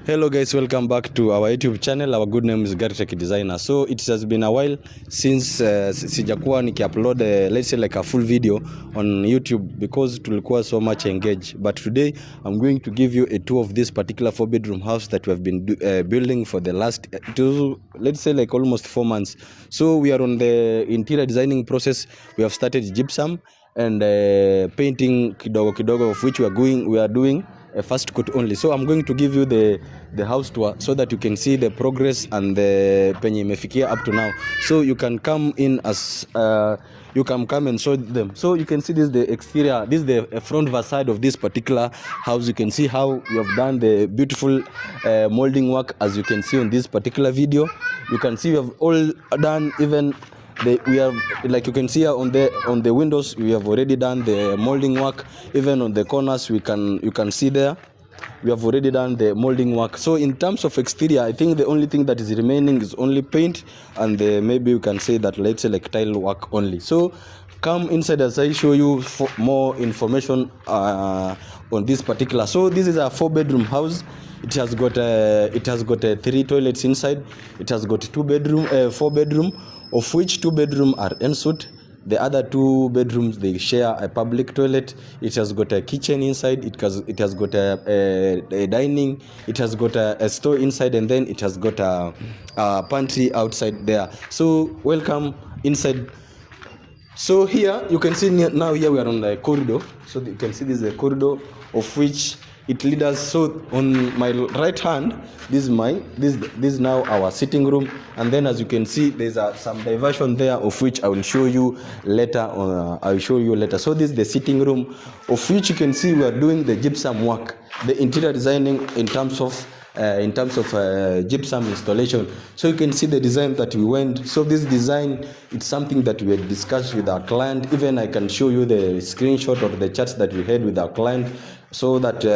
Hello guys, welcome back to our YouTube channel. Our good name is Gary Tech Designer. So it has been a while since sijakuwa niki-upload let's say like a full video on YouTube because tulikuwa so much engaged. But today I'm going to give you a tour of this particular 4-bedroom house that we have been building for the last let's say like almost 4 months. So we are on the interior designing process. We have started gypsum and painting kidogo kidogo, of which we are doing a first coat only. So I'm going to give you the house tour so that you can see the progress and the penye imefikia up to now. So you can come in as you can come and show them. So you can see this is the exterior, this is the front facade of this particular house. You can see how we have done the beautiful molding work, as you can see on this particular video. You can see we have all done, even we have, like you can see on the windows, we have already done the molding work. Even on the corners, you can see there we have already done the molding work. So in terms of exterior, I think the only thing that is remaining is only paint, and maybe you can say that, let's say, like tile work only. So come inside as I show you more information on this particular. So this is a 4-bedroom house. It has got 3 toilets inside. It has got 4 bedroom, of which 2 bedroom are ensuite. The other 2 bedrooms, they share a public toilet. It has got a kitchen inside. It has got a dining. It has got a store inside, and then it has got a pantry outside there. So welcome inside. So here you can see now, here we are on the corridor. So you can see this is the corridor, of which it leads us. So on my right hand, this is now our sitting room, and then as you can see, there's some diversion there, of which I will show you later. So this is the sitting room, of which you can see we are doing the gypsum work, the interior designing in terms of gypsum installation. So you can see the design that we went. So this design, it's something that we had discussed with our client. Even I can show you the screenshot of the charts that we had with our client, so that we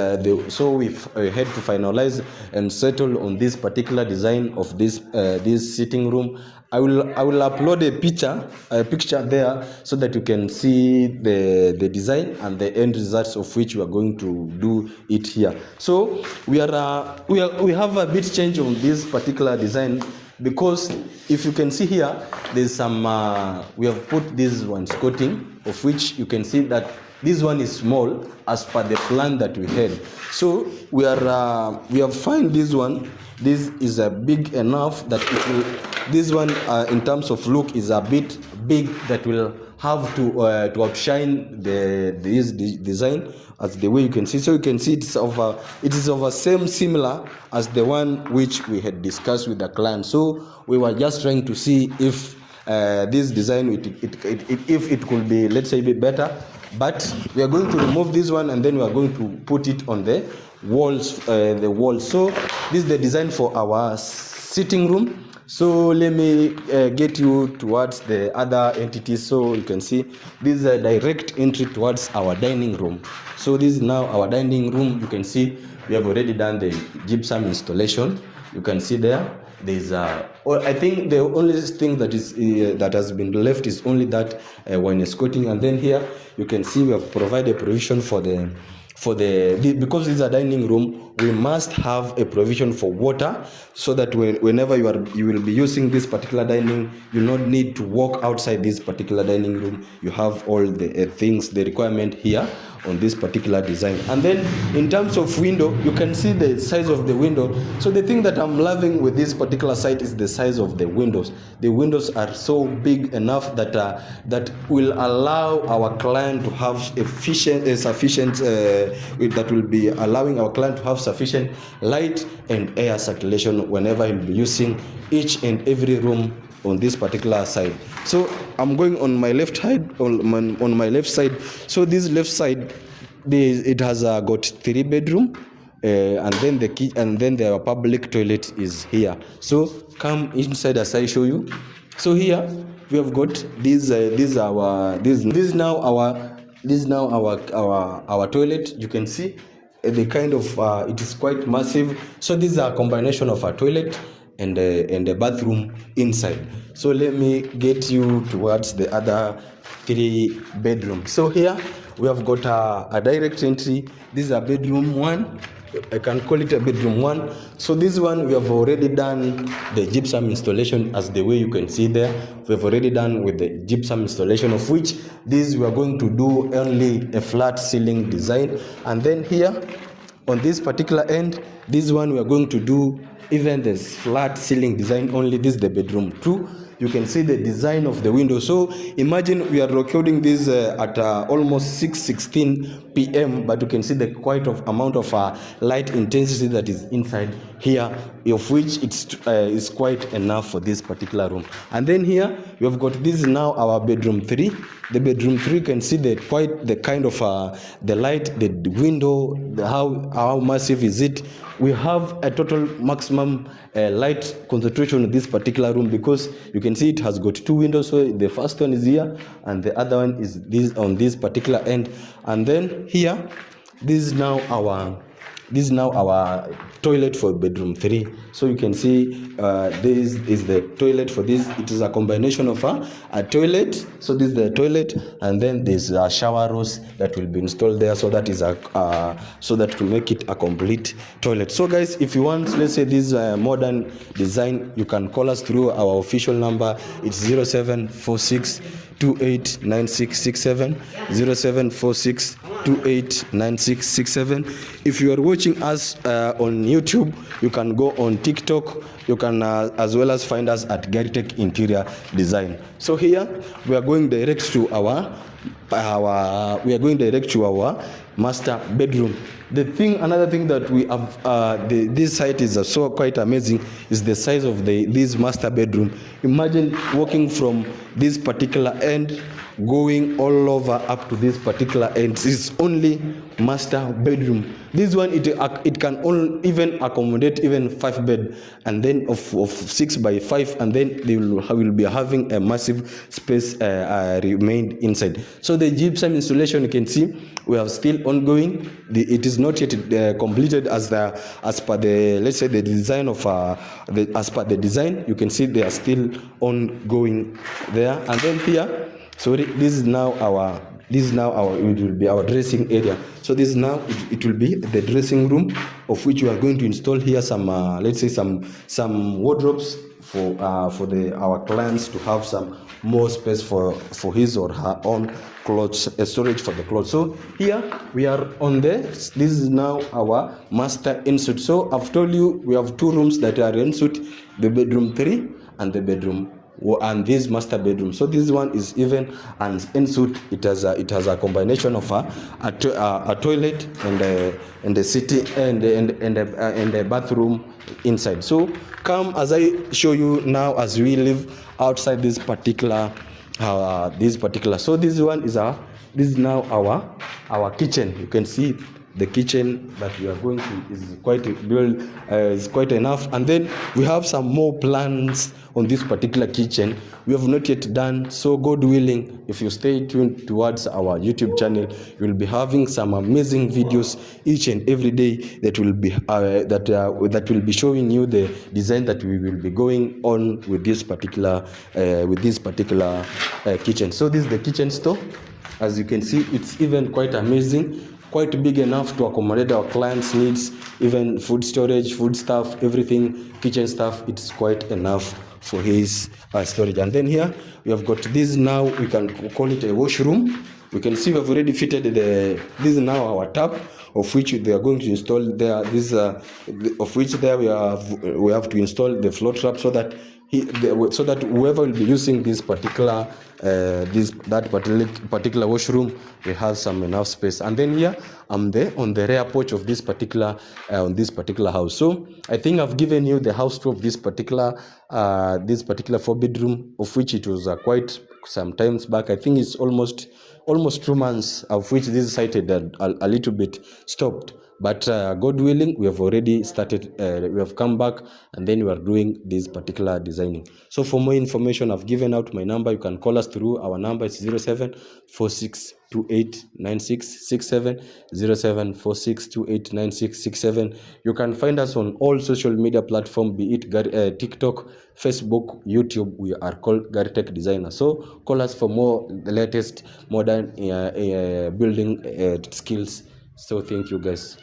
had to finalize and settle on this particular design of this sitting room. I will upload a picture there, so that you can see the design and the end results, of which we are going to do it here. So we have a bit change on this particular design, because if you can see here, there's some we have put this one skirting, of which you can see that this one is small as per the plan that we had. So we have find this one. This is a big enough that it will. This one, in terms of look, is a bit big, that will have to outshine this design, as the way you can see. So you can see it is of similar as the one which we had discussed with the client. So we were just trying to see if this design, if it could be, let's say, a bit better. But we are going to remove this one, and then we are going to put it on the walls. So this is the design for our sitting room. So let me get you towards the other entities. So you can see this is a direct entry towards our dining room. So this is now our dining room. You can see we have already done the gypsum installation. You can see there. There's I think the only thing that is that has been left is only that wainscoting, and then here you can see we have provided provision because this is a dining room. We must have a provision for water, so that whenever you will be using this particular dining, you will not need to walk outside this particular dining room. You have all the things, the requirement here on this particular design. And then in terms of window, you can see the size of the window. So the thing that I'm loving with this particular site is the size of the windows. The windows are so big enough that that will allow our client to have that will be allowing our client to have sufficient light and air circulation whenever he'll be using each and every room on this particular side. So I'm going on my left side. On my left side. So this left side, it has got 3 bedroom, and then the key, and then the public toilet is here. So come inside as I show you. So here we have got this is now our toilet. You can see the kind of it is quite massive. So this is a combination of a toilet and a bathroom inside. So let me get you towards the other 3 bedrooms. So here we have got a direct entry. This is a bedroom 1. I can call it a bedroom 1. So this one we have already done the gypsum installation as the way you can see there. We have already done with the gypsum installation, of which this we are going to do only a flat ceiling design. And then here on this particular end, this one we are going to do even the flat ceiling design only. This is the bedroom 2. You can see the design of the window. So imagine we are recording this at almost 6:16 p.m. but you can see the quite of amount of light intensity that is inside here, of which is quite enough for this particular room. And then here we have got this is now our bedroom 3. The bedroom 3 can see the kind of the light, the window, how massive is it. We have a total maximum light concentration in this particular room, because you can see it has got 2 windows. So the first one is here and the other one is this on this particular end. And then here, this is now our toilet for bedroom 3. So you can see this is the toilet for this. It is a combination of a toilet. So this is the toilet, and then there's a shower rose that will be installed there. So that is so that to make it a complete toilet. So guys, if you want, let's say this modern design, you can call us through our official number. It's 0746 289667, 0746 289667. If you are watching us on YouTube, you can go on TikTok. You can as well as find us at Garitech Interior Design. So here we are going direct to our master bedroom. Another thing that we have, this site is so quite amazing, is the size of this master bedroom. Imagine walking from this particular end, going all over up to this particular end. It's only master bedroom. This one it can even accommodate even 5 bed, and then of 6 by 5, and then they will be having a massive space remained inside. So the gypsum installation, you can see we are still ongoing. It is not yet completed as per the, let's say, the design of as per the design. You can see they are still ongoing there. And then here, sorry, this is now our it will be our dressing area. So this is now it will be the dressing room, of which we are going to install here some let's say some wardrobes for our clients to have some more space for his or her own clothes, storage for the clothes. So here we are on this is now our master ensuite. So I've told you we have 2 rooms that are ensuite, the bedroom 3 and the bedroom and this master bedroom. So this one is even an ensuite. It has a combination of a toilet and the city and a bathroom inside. So come as I show you now as we live outside this particular So this one is this is now our kitchen. You can see the kitchen that we are going to is quite enough. And then we have some more plans on this particular kitchen we have not yet done. So God willing, if you stay tuned towards our YouTube channel, you will be having some amazing videos each and every day that will be that will be showing you the design that we will be going on with this particular kitchen. So this is the kitchen store. As you can see, it's even quite amazing, quite big enough to accommodate our clients' needs, even food storage, food stuff, everything, kitchen stuff. It's quite enough for his storage. And then here we have got this, now we can call it a washroom. We can see we have already fitted this is now our tap, of which they are going to install there. Of which there we have to install the floor trap, so that whoever will be using this particular particular washroom, we have some enough space. And then here I'm there on the rear porch of this particular house. So I think I've given you the house tour of this particular 4-bedroom, of which it was quite some times back. I think it's almost 2 months, of which this site had a little bit stopped. But God willing, we have already started, we have come back, and then we are doing this particular designing. So for more information, I've given out my number. You can call us through our number. It's 0746289667, 0746289667. You can find us on all social media platforms, be it TikTok, Facebook, YouTube. We are called Garitech Designer. So call us for more the latest modern building skills So thank you guys.